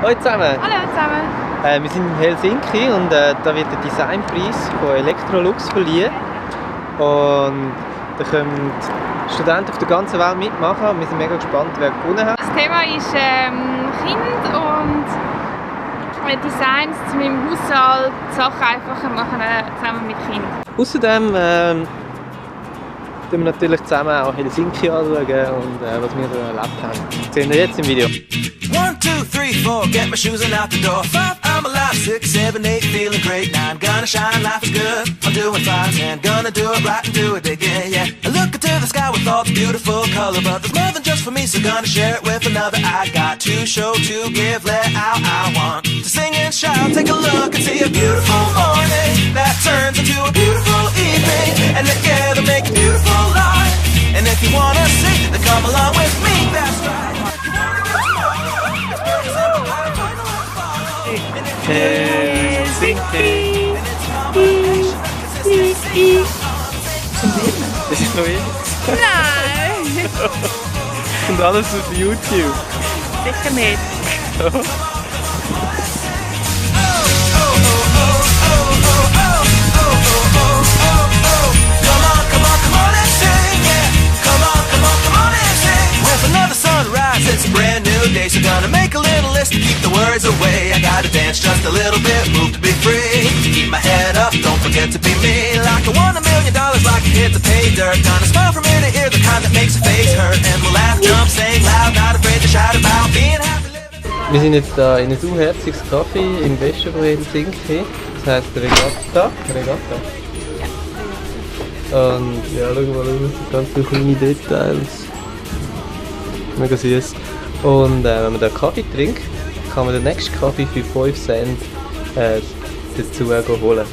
Hallo zusammen! Hallo zusammen! Wir sind in Helsinki und da wird der Designpreis von Electrolux verliehen. Und da können Studenten auf der ganzen Welt mitmachen und wir sind mega gespannt, wer gewonnen hat. Das Thema ist Kind und Designs zu meinem Haushalt, Sachen einfacher machen zusammen mit Kind. Außerdem wir natürlich zusammen auch Helsinki anschauen und was wir da erlebt haben. Das sehen wir jetzt im Video. 1, 2, 3, 4, get my shoes and out the door. 5, I'm alive. 6, 7, 8, feeling great. 9, gonna shine, life is good. I'm doing fine. 10, gonna do it right and do it again, yeah. I look into the sky with all the beautiful color, but there's more than just for me, so gonna share it with another. I got to show, to give, let out. I want to sing and shout. Take a look and see a beautiful morning that turns into a beautiful evening, and together make a beautiful life. And if you wanna see, then come along with me. That's right. Helsinki! Das ist noch Nein! Und alles auf YouTube. Sicher nicht. It's a brand new day, so gonna make a little list to keep the words away. I gotta dance just a little bit, move to be free. Keep my head up, don't forget to be me. Like I won $1 million, like I hit the pay dirt. Gonna smile from ear to ear, the kind that makes a face hurt. And we'll laugh, jump, sing loud, not afraid to shout about being happy living. Wir sind jetzt hier in einem so herziges Café im Westen von Helsinki. Das heisst Regatta. Und ja, schau mal, ganz viele kleine Details. Mega süß. Und wenn man da Kaffee trinkt, kann man den nächsten Kaffee für 5 Cent dazu holen.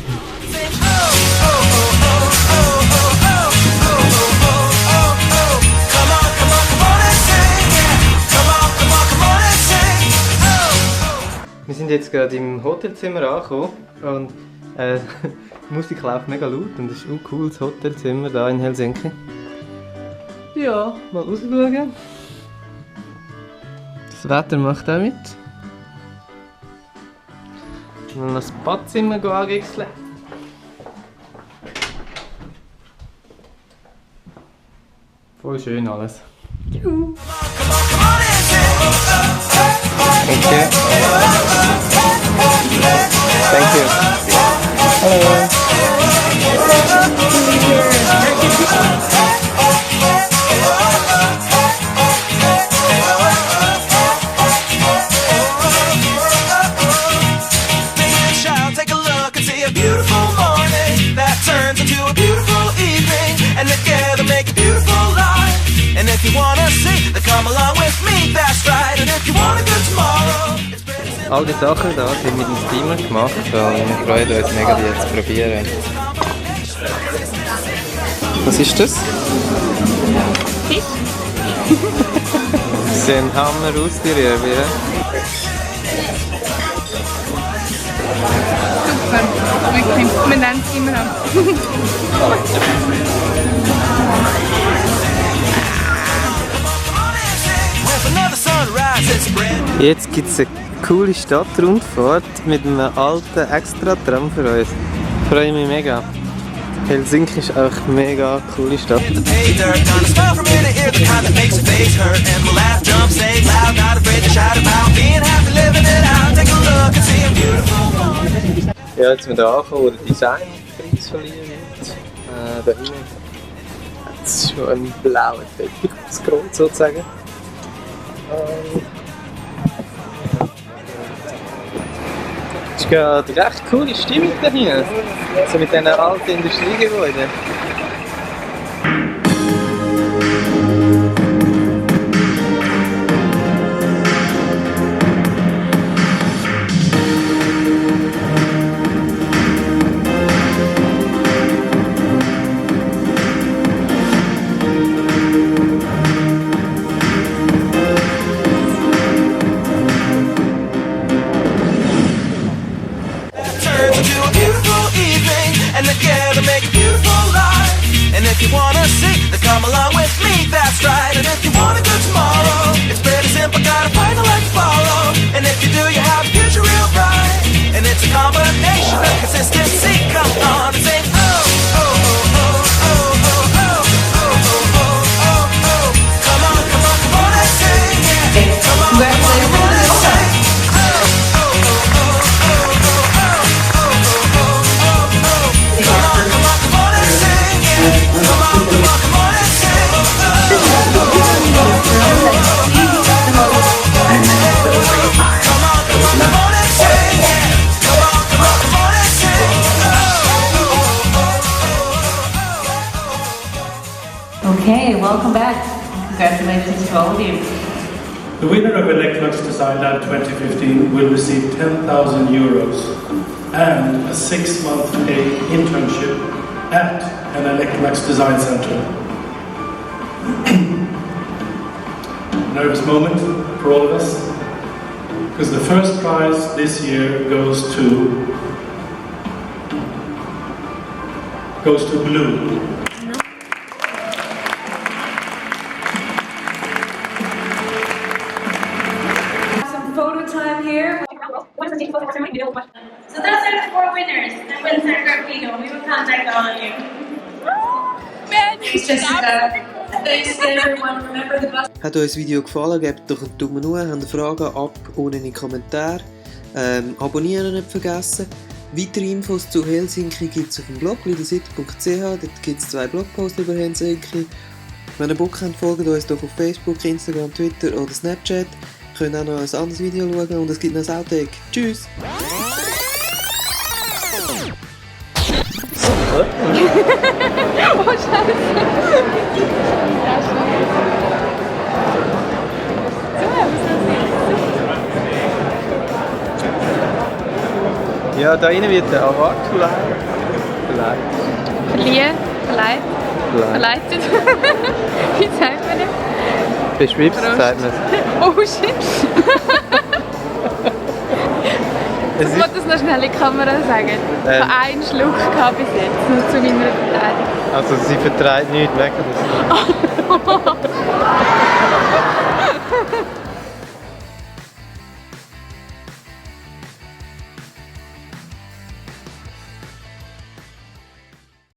Wir sind jetzt gerade im Hotelzimmer angekommen und die Musik läuft mega laut und es ist ein cooles Hotelzimmer hier in Helsinki. Ja, mal rausschauen. Das Wetter macht auch mit. Und noch das Badzimmer anwechseln. Voll schön alles. Juhu. Okay. Thank you. Hello. If you wanna see, then come along with me, that's right. And if you want a good tomorrow, it's pretty simple. All die Sachen hier sind mit dem Steamer gemacht und wir freuen uns mega, die jetzt zu probieren. Was ist das? Fisch. Sie sehen Hammer aus, die Rübe. Super, wirklich, wir lernen es immer an. Jetzt gibt es eine coole Stadtrundfahrt mit einem alten Extra-Tram für uns. Ich freue mich mega. Helsinki ist auch eine mega coole Stadt. Ja, jetzt sind wir hier angekommen, wo der Designpreis verliehen wird. Da hinten hat es schon einen blauen Teppich ausgerollt sozusagen. Es ist gerade eine recht coole Stimmung da hier, so mit diesen alten Industriegebäuden. If you wanna see, then come along with me, that's right. And if you want a good tomorrow, it's pretty simple, got a final life to follow. And if you do, you let's just see. Come on and sing. Oh, oh, oh, oh, oh, oh, oh, oh, oh, oh, oh. Come on, come on, come on and sing. Yeah. Come on, come on, come on and sing. Oh, oh, oh, oh, oh, oh, oh, oh, oh, oh, oh. Come on, come on, come on and sing. Yeah. Come on, come on, come on and sing. Okay, welcome back. Congratulations to all of you. The winner of Electrolux Design Awards 2015 will receive 10,000 euros and a 6-month paid internship at an Electrolux Design Center. Nervous moment for all of us, because the first prize this year goes to Blue. Some photo time here. So those are the 4 winners that wins our Garfigo. We will contact all of you. Thanks, Jessica. Thanks everyone. Remember the bus. Hat euch das Video gefallen, gebt doch einen Daumen hoch, habt ihr Fragen ab unten in die Kommentare. Abonnieren nicht vergessen. Weitere Infos zu Helsinki gibt es auf dem Blog leadercity.ch. Dort gibt es 2 Blogposts über Helsinki. Wenn ihr Bock habt, folgt uns doch auf Facebook, Instagram, Twitter oder Snapchat. Ihr könnt auch noch ein anderes Video schauen und es gibt noch ein Outtake. Tschüss! Oh, Scheiße. Ja, da innen wird der Award Verleitet. Wie sagt man das? beschreibst, sagt man es. Oh shit! Ich wollte das noch schnell in die Kamera sagen. Ich habe einen Schluck gehabt bis jetzt, nur zu meiner Verteidigung. Also sie vertreibt nichts weg.